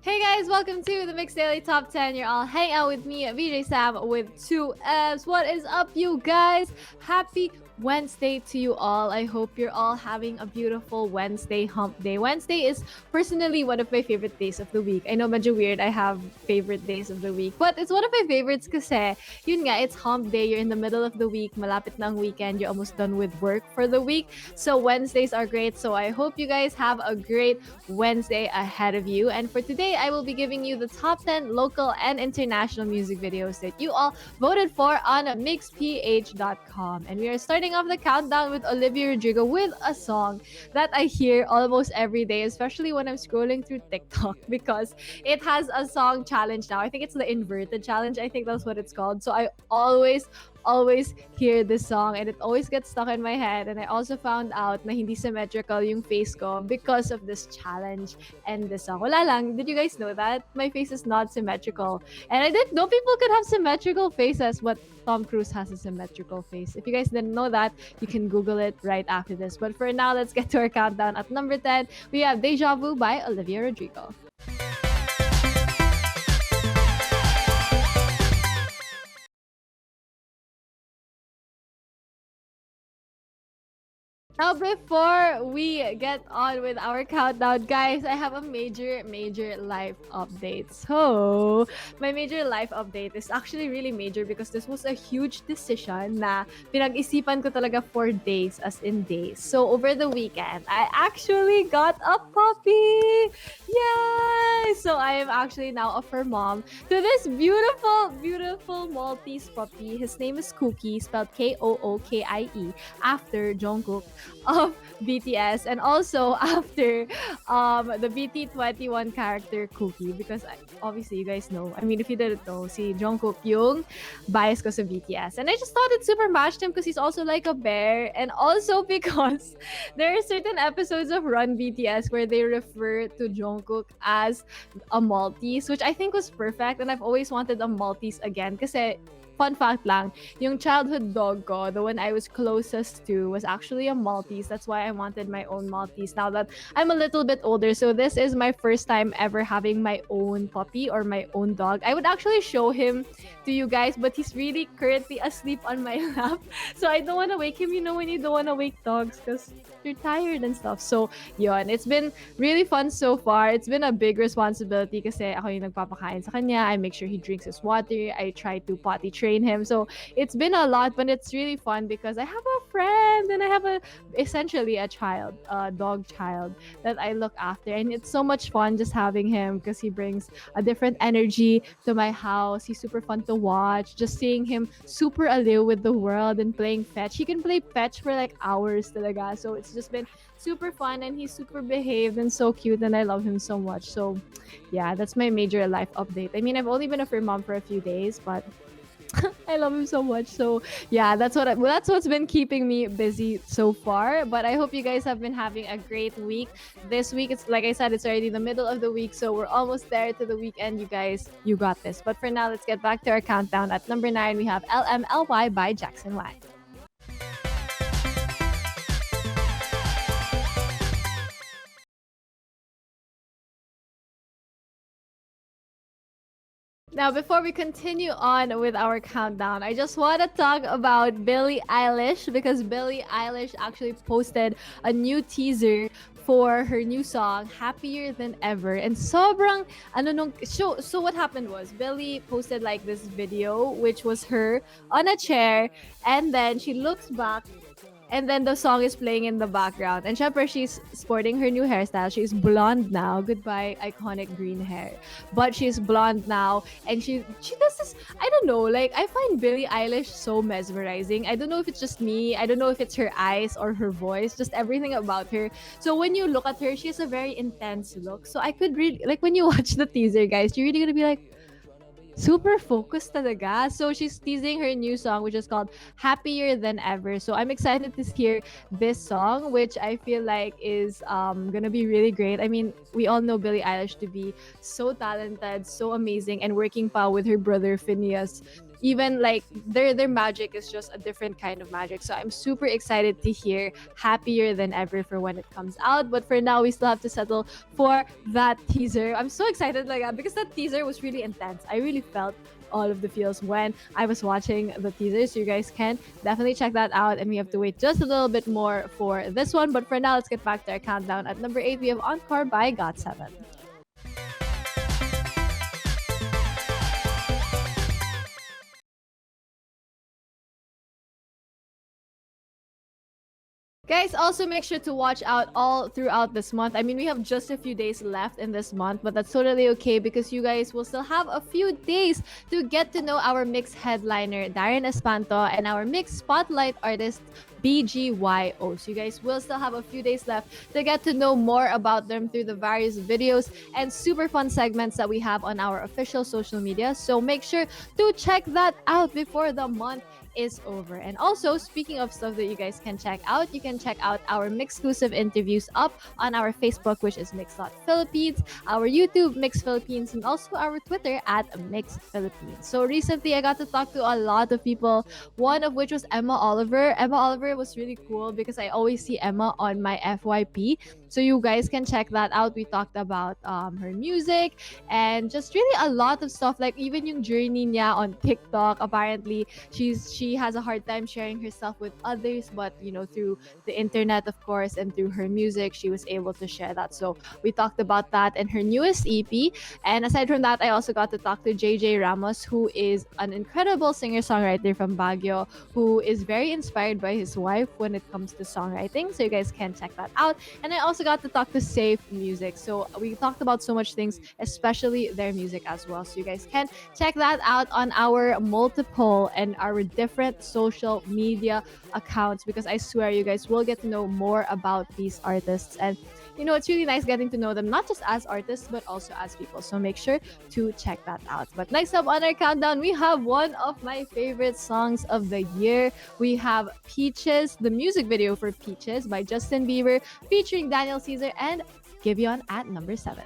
Hey guys, welcome to the MYX Daily Top 10. You're all hang out with me, VJ Sam, with two Fs. What is up, you guys? Happy Wednesday to you all. I hope you're all having a beautiful Wednesday hump day. Wednesday is personally one of my favorite days of the week. I know medyo weird I have favorite days of the week, but it's one of my favorites kasi yun nga, it's hump day. You're in the middle of the week, malapit na ang weekend, you're almost done with work for the week. So Wednesdays are great. So I hope you guys have a great Wednesday ahead of you. And for today, I will be giving you the top 10 local and international music videos that you all voted for on mixph.com. And we are starting off the countdown with Olivia Rodrigo with a song that I hear almost every day, especially when I'm scrolling through TikTok because it has a song challenge now. I think it's the inverted challenge. I think that's what it's called. So I always hear this song and it always gets stuck in my head. And I also found out na hindi symmetrical yung face ko because of this challenge and this song. Wala lang. Did you guys know that? My face is not symmetrical. And I didn't know people could have symmetrical faces, but Tom Cruise has a symmetrical face. If you guys didn't know that, you can Google it right after this. But for now, let's get to our countdown. At number 10, we have Deja Vu by Olivia Rodrigo. Now, before we get on with our countdown, guys, I have a major life update. So, my major life update is actually really major because this was a huge decision na pinag-isipan ko talaga for days, as in days. So, over the weekend, I actually got a puppy! Yay! So, I am actually now a fur mom to this beautiful Maltese puppy. His name is Cookie, spelled Kookie, after Jungkook of BTS, and also after the BT21 character Cookie, because obviously you guys know, I mean, if you didn't know, si Jungkook yung bias ko sa BTS, and I just thought it super matched him because he's also like a bear, and also because there are certain episodes of Run BTS where they refer to Jungkook as a Maltese, which I think was perfect, and I've always wanted a Maltese again kasi fun fact lang, yung childhood dog ko, the one I was closest to, was actually a Maltese. That's why I wanted my own Maltese now that I'm a little bit older. So this is my first time ever having my own puppy or my own dog. I would actually show him to you guys, but he's really currently asleep on my lap. So I don't want to wake him, you know, when you don't want to wake dogs because they're tired and stuff. So yun, it's been really fun so far. It's been a big responsibility kasi ako yung nagpapakain sa kanya. I make sure he drinks his water. I try to potty train him. So it's been a lot, but it's really fun because I have a friend and I have essentially a child, a dog child that I look after. And it's so much fun just having him because he brings a different energy to my house. He's super fun to watch. Just seeing him super aliw with the world and playing fetch. He can play fetch for like hours talaga. So it's just been super fun and he's super behaved and so cute and I love him so much. So yeah, that's my major life update. I mean, I've only been a fur mom for a few days, but I love him so much. So yeah, that's what's been keeping me busy so far. But I hope you guys have been having a great week. This week, it's like I said, it's already the middle of the week, so we're almost there to the weekend. You guys, you got this. But for now, let's get back to our countdown. At number 9, we have LMLY by Jackson Wang. Now, before we continue on with our countdown, I just want to talk about Billie Eilish because Billie Eilish actually posted a new teaser for her new song Happier Than Ever, and sobrang ano nung so what happened was Billie posted like this video which was her on a chair, and then she looks back and then the song is playing in the background. And syempre, she's sporting her new hairstyle. She's blonde now. Goodbye, iconic green hair. But she's blonde now. And she does this, I don't know, like, I find Billie Eilish so mesmerizing. I don't know if it's just me. I don't know if it's her eyes or her voice. Just everything about her. So when you look at her, she has a very intense look. So I could really, like, when you watch the teaser, guys, you're really gonna be like, super focused talaga. So she's teasing her new song, which is called Happier Than Ever. So I'm excited to hear this song, which I feel like is gonna be really great. I mean, we all know Billie Eilish to be so talented, so amazing, and working pa with her brother Phineas even like their magic is just a different kind of magic. So I'm super excited to hear Happier Than Ever for when it comes out. But for now, we still have to settle for that teaser. I'm so excited like because that teaser was really intense. I really felt all of the feels when I was watching the teaser. So you guys can definitely check that out. And we have to wait just a little bit more for this one. But for now, let's get back to our countdown. At number 8, we have Encore by GOT7. Guys, also make sure to watch out all throughout this month. I mean, we have just a few days left in this month, but that's totally okay because you guys will still have a few days to get to know our MYX headliner, Darren Espanto, and our MYX spotlight artist, BGYO. So you guys will still have a few days left to get to know more about them through the various videos and super fun segments that we have on our official social media. So make sure to check that out before the month is over. And also, speaking of stuff that you guys can check out, you can check out our MYX-exclusive interviews up on our Facebook, which is MYX.Philippines, our YouTube, MYX Philippines, and also our Twitter at MYX Philippines. So recently, I got to talk to a lot of people, one of which was Emma Oliver. Emma Oliver was really cool because I always see Emma on my FYP. So you guys can check that out. We talked about her music and just really a lot of stuff, like even yung journey niya on TikTok. Apparently, she has a hard time sharing herself with others, but through the internet, of course, and through her music, she was able to share that. So we talked about that and her newest EP. And aside from that, I also got to talk to JJ Ramos, who is an incredible singer-songwriter from Baguio, who is very inspired by his wife when it comes to songwriting. So you guys can check that out. And I also got to talk to Safe Music. So we talked about so much things, especially their music as well. So you guys can check that out on our multiple and our different social media accounts, because I swear you guys will get to know more about these artists. And it's really nice getting to know them, not just as artists, but also as people. So make sure to check that out. But next up on our countdown, we have one of my favorite songs of the year. We have Peaches, the music video for Peaches by Justin Bieber, featuring Daniel Caesar and Giveon at number 7.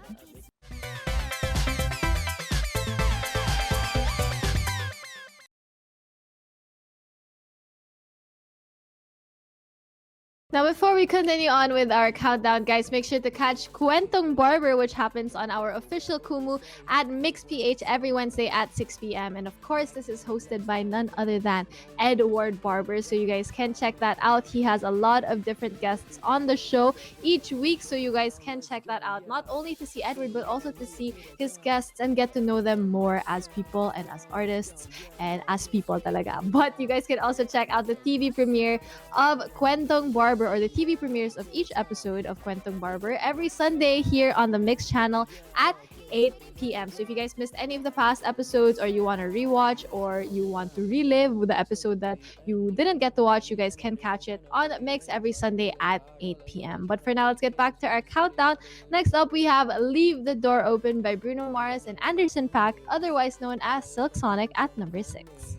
Now, before we continue on with our countdown, guys, make sure to catch Kwentong Barber, which happens on our official Kumu at MYXPH every Wednesday at 6 p.m. And of course, this is hosted by none other than Edward Barber. So you guys can check that out. He has a lot of different guests on the show each week. So you guys can check that out, not only to see Edward, but also to see his guests and get to know them more as people and as artists and as people talaga. But you guys can also check out the TV premiere of Kwentong Barber, or the TV premieres of each episode of Kwentong Barber every Sunday here on the MYX channel at 8 p.m. So if you guys missed any of the past episodes, or you want to rewatch, or you want to relive the episode that you didn't get to watch, you guys can catch it on MYX every Sunday at 8 p.m. But for now, let's get back to our countdown. Next up, we have Leave the Door Open by Bruno Mars and Anderson .Paak, otherwise known as Silk Sonic, at number 6.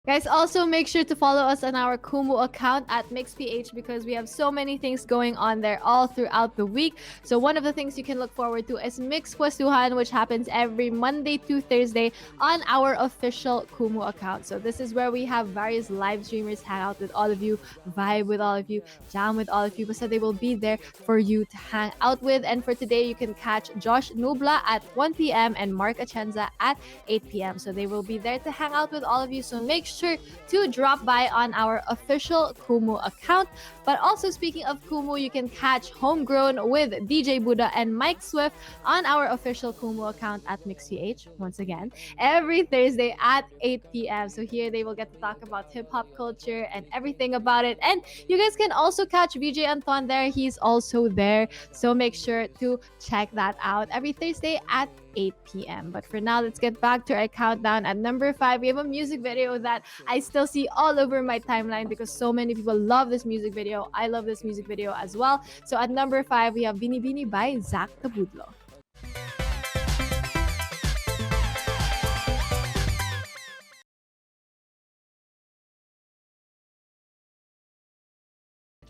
Guys, also make sure to follow us on our Kumu account at MYXPH, because we have so many things going on there all throughout the week. So one of the things you can look forward to is MYX Pwestuhan, which happens every Monday to Thursday on our official Kumu account. So this is where we have various live streamers hang out with all of you, vibe with all of you, jam with all of you. So they will be there for you to hang out with. And for today, you can catch Josh Nubla at 1 p.m. and Mark Achenza at 8 p.m. So they will be there to hang out with all of you. So make sure to drop by on our official Kumu account. But also, speaking of Kumu, you can catch Homegrown with DJ Buddha and Mike Swift on our official Kumu account at MYXPH, once again, every Thursday at 8 p.m. So here they will get to talk about hip-hop culture and everything about it. And you guys can also catch VJ Anton there. He's also there. So make sure to check that out every Thursday at 8 p.m. But for now, let's get back to our countdown. At number 5, we have a music video that I still see all over my timeline because so many people love this music video. I love this music video as well. So at number 5, we have Binibini by Zack Tabudlo.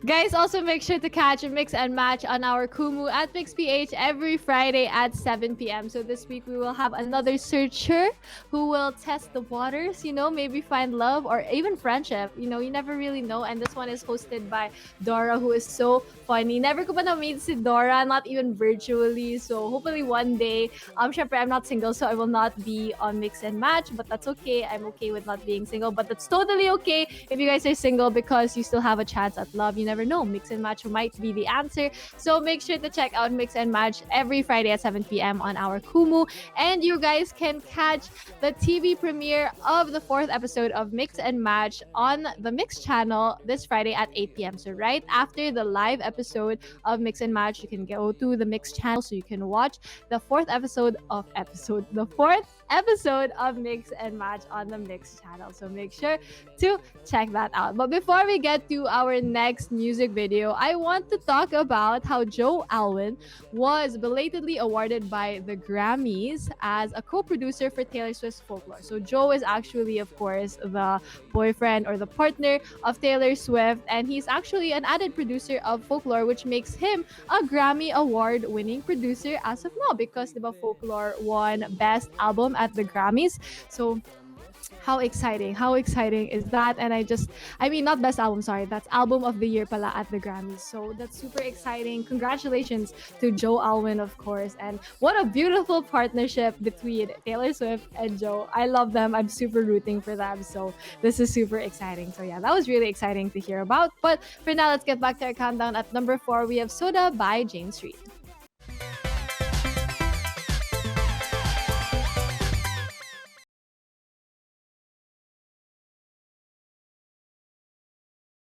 Guys, also make sure to catch a mix and match on our Kumu at MixPH every Friday at 7 p.m. So this week we will have another searcher who will test the waters, maybe find love or even friendship. You never really know. And this one is hosted by Dora, who is so funny. Never ko pa na-meet si Dora, not even virtually. So hopefully one day, syempre I'm not single, so I will not be on mix and match, but that's okay. I'm okay with not being single, but that's totally okay if you guys are single because you still have a chance at love. You never know. Mix and match might be the answer. So make sure to check out Mix and Match every Friday at 7 p.m. on our Kumu. And you guys can catch the TV premiere of the 4th episode of Mix and Match on the Mix channel this Friday at 8 p.m. So right after the live episode of Mix and Match, you can go to the Mix channel so you can watch the 4th episode of Mix and Match on the Mix channel. So make sure to check that out. But before we get to our next music video, I want to talk about how Joe Alwyn was belatedly awarded by the Grammys as a co-producer for Taylor Swift's Folklore. So Joe is actually, of course, the boyfriend or the partner of Taylor Swift, and he's actually an added producer of Folklore, which makes him a Grammy Award-winning producer as of now because the Folklore won Best Album at the Grammys. So how exciting is that? And not best album, sorry, that's album of the year pala at the Grammys. So that's super exciting. Congratulations to Joe Alwyn, of course. And what a beautiful partnership between Taylor Swift and Joe. I love them. I'm super rooting for them. So this is super exciting. So yeah, that was really exciting to hear about. But for now, let's get back to our countdown. At number 4, we have Soda by James Reid.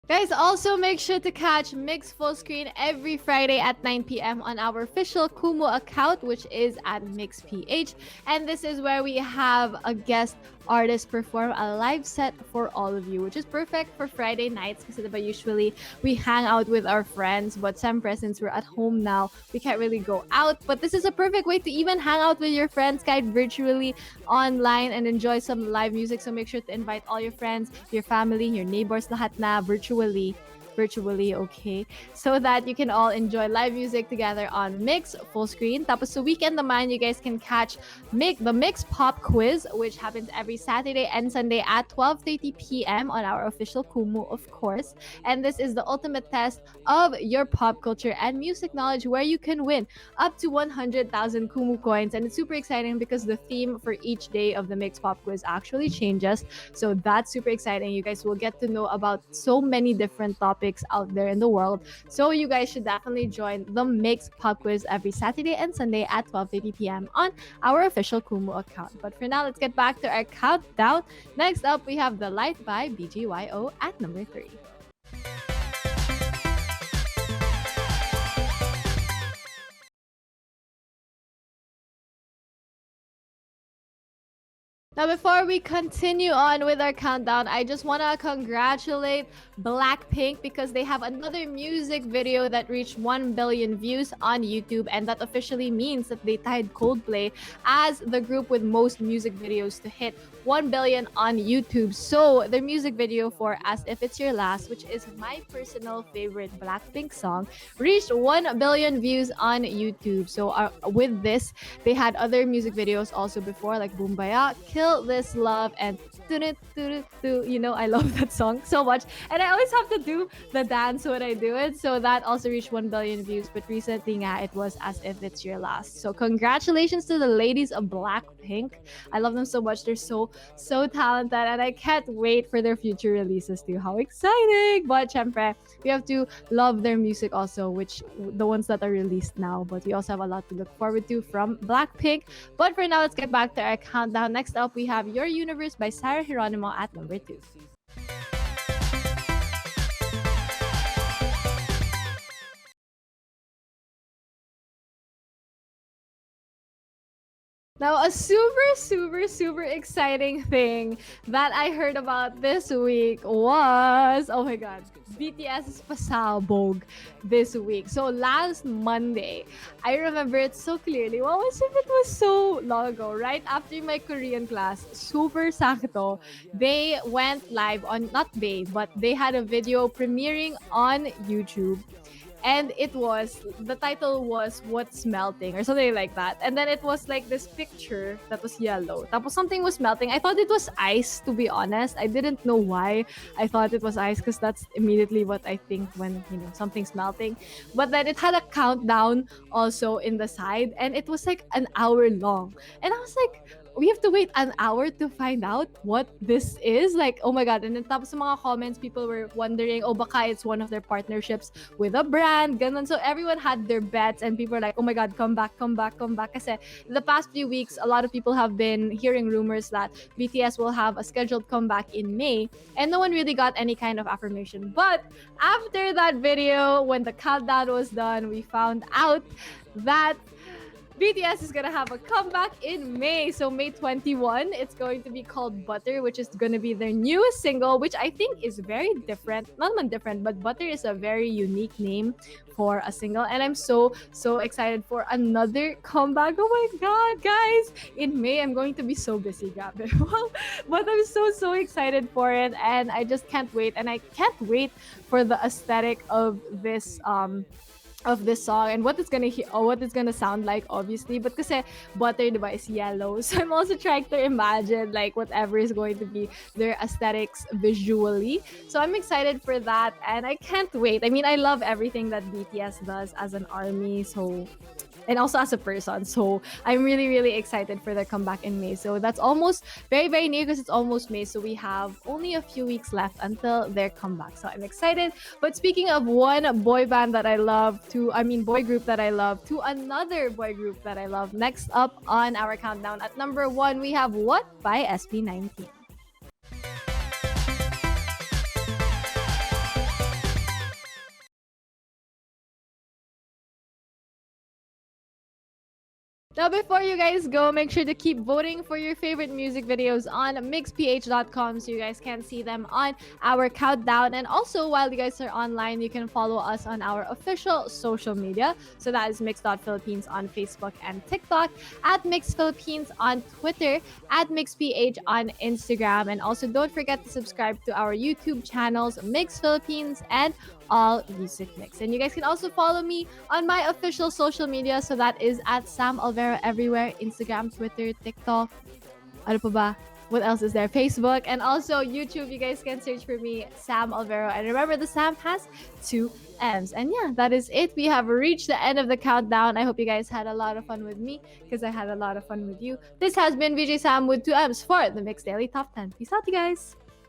Guys, also make sure to catch Mix Full Screen every Friday at 9 p.m. on our official Kumu account, which is at MixPH. And this is where we have a guest artist perform a live set for all of you, which is perfect for Friday nights because usually we hang out with our friends. But since we're at home now, we can't really go out. But this is a perfect way to even hang out with your friends, guys, virtually online and enjoy some live music. So make sure to invite all your friends, your family, your neighbors, lahat na virtually, okay? So that you can all enjoy live music together on Mix Full Screen. Tapos sa weekend naman, you guys can catch the Mix Pop Quiz, which happens every Saturday and Sunday at 12:30 p.m. on our official Kumu, of course. And this is the ultimate test of your pop culture and music knowledge, where you can win up to 100,000 Kumu coins. And it's super exciting because the theme for each day of the Mix Pop Quiz actually changes. So that's super exciting. You guys will get to know about so many different topics out there in the world. So you guys should definitely join the Mix Pop Quiz every Saturday and Sunday at 12:30 p.m. on our official Kumu account. But for now, let's get back to our countdown. Next up, we have The Light by BGYO at number 3. Now, before we continue on with our countdown, I just want to congratulate Blackpink because they have another music video that reached 1 billion views on YouTube, and that officially means that they tied Coldplay as the group with most music videos to hit 1 billion on YouTube. So their music video for As If It's Your Last, which is my personal favorite Blackpink song, reached 1 billion views on YouTube. So with this, they had other music videos also before, like Boombaya, Kill This Love, and I love that song so much. And I always have to do the dance when I do it. So that also reached 1 billion views. But recently, it was As If It's Your Last. So congratulations to the ladies of Blackpink. I love them so much. They're so talented, and I can't wait for their future releases too. How exciting! But syempre, we have to love their music also, which the ones that are released now. But we also have a lot to look forward to from Blackpink. But for now, let's get back to our countdown. Next up, we have Your Universe by Sarah Geronimo at number 2. Now, a super exciting thing that I heard about this week was, oh my god, BTS's pasabog this week. So last Monday, I remember it so clearly. What was if it was so long ago? Right after my Korean class, super sakto, they went live on, not they, but they had a video premiering on YouTube. And the title was What's Melting or something like that. And then it was like this picture that was yellow. Tapos something was melting. I thought it was ice, to be honest. I didn't know why I thought it was ice, because that's immediately what I think when, something's melting. But then it had a countdown also in the side, and it was like an hour long. And I was like, we have to wait an hour to find out what this is. Like, oh my god. And then tapos sa mga comments, people were wondering, oh, baka it's one of their partnerships with a brand, ganun. So everyone had their bets, and people were like, oh my god, come back. Kasi the past few weeks, a lot of people have been hearing rumors that BTS will have a scheduled comeback in May, and no one really got any kind of affirmation. But after that video, when the countdown was done, we found out that BTS is gonna have a comeback in May. So May 21, it's going to be called Butter, which is gonna be their newest single, which I think is very different. Not even different, but Butter is a very unique name for a single. And I'm so excited for another comeback. Oh my god, guys! In May, I'm going to be so busy, grabe. But I'm so excited for it, and I just can't wait. And I can't wait for the aesthetic of this song and what it's gonna sound like, obviously. But kasi butter, diba, is yellow, so I'm also trying to imagine like whatever is going to be their aesthetics visually. So I'm excited for that, and I can't wait. I mean, I love everything that BTS does as an army, so, and also as a person. So I'm really excited for their comeback in May. So that's almost very near, because it's almost May. So we have only a few weeks left until their comeback. So I'm excited. But speaking of one boy band that I love, boy group that I love, to another boy group that I love. Next up on our countdown at number 1, we have What by SB19. Now, before you guys go, make sure to keep voting for your favorite music videos on mixph.com so you guys can see them on our countdown. And also, while you guys are online, you can follow us on our official social media. So that is mix.philippines on Facebook and TikTok, at mixphilippines on Twitter, at mixph on Instagram. And also, don't forget to subscribe to our YouTube channels, Mix Philippines and All Music Mix. And you guys can also follow me on my official social media. So that is at SAMM ALVERO everywhere: Instagram, Twitter, TikTok. Ano pa ba? What else is there? Facebook, and also YouTube. You guys can search for me, SAMM ALVERO. And remember, the Sam has 2 M's. And yeah, that is it. We have reached the end of the countdown. I hope you guys had a lot of fun with me, because I had a lot of fun with you. This has been VJ Sam with 2 M's for the MYX Daily Top 10. Peace out, you guys.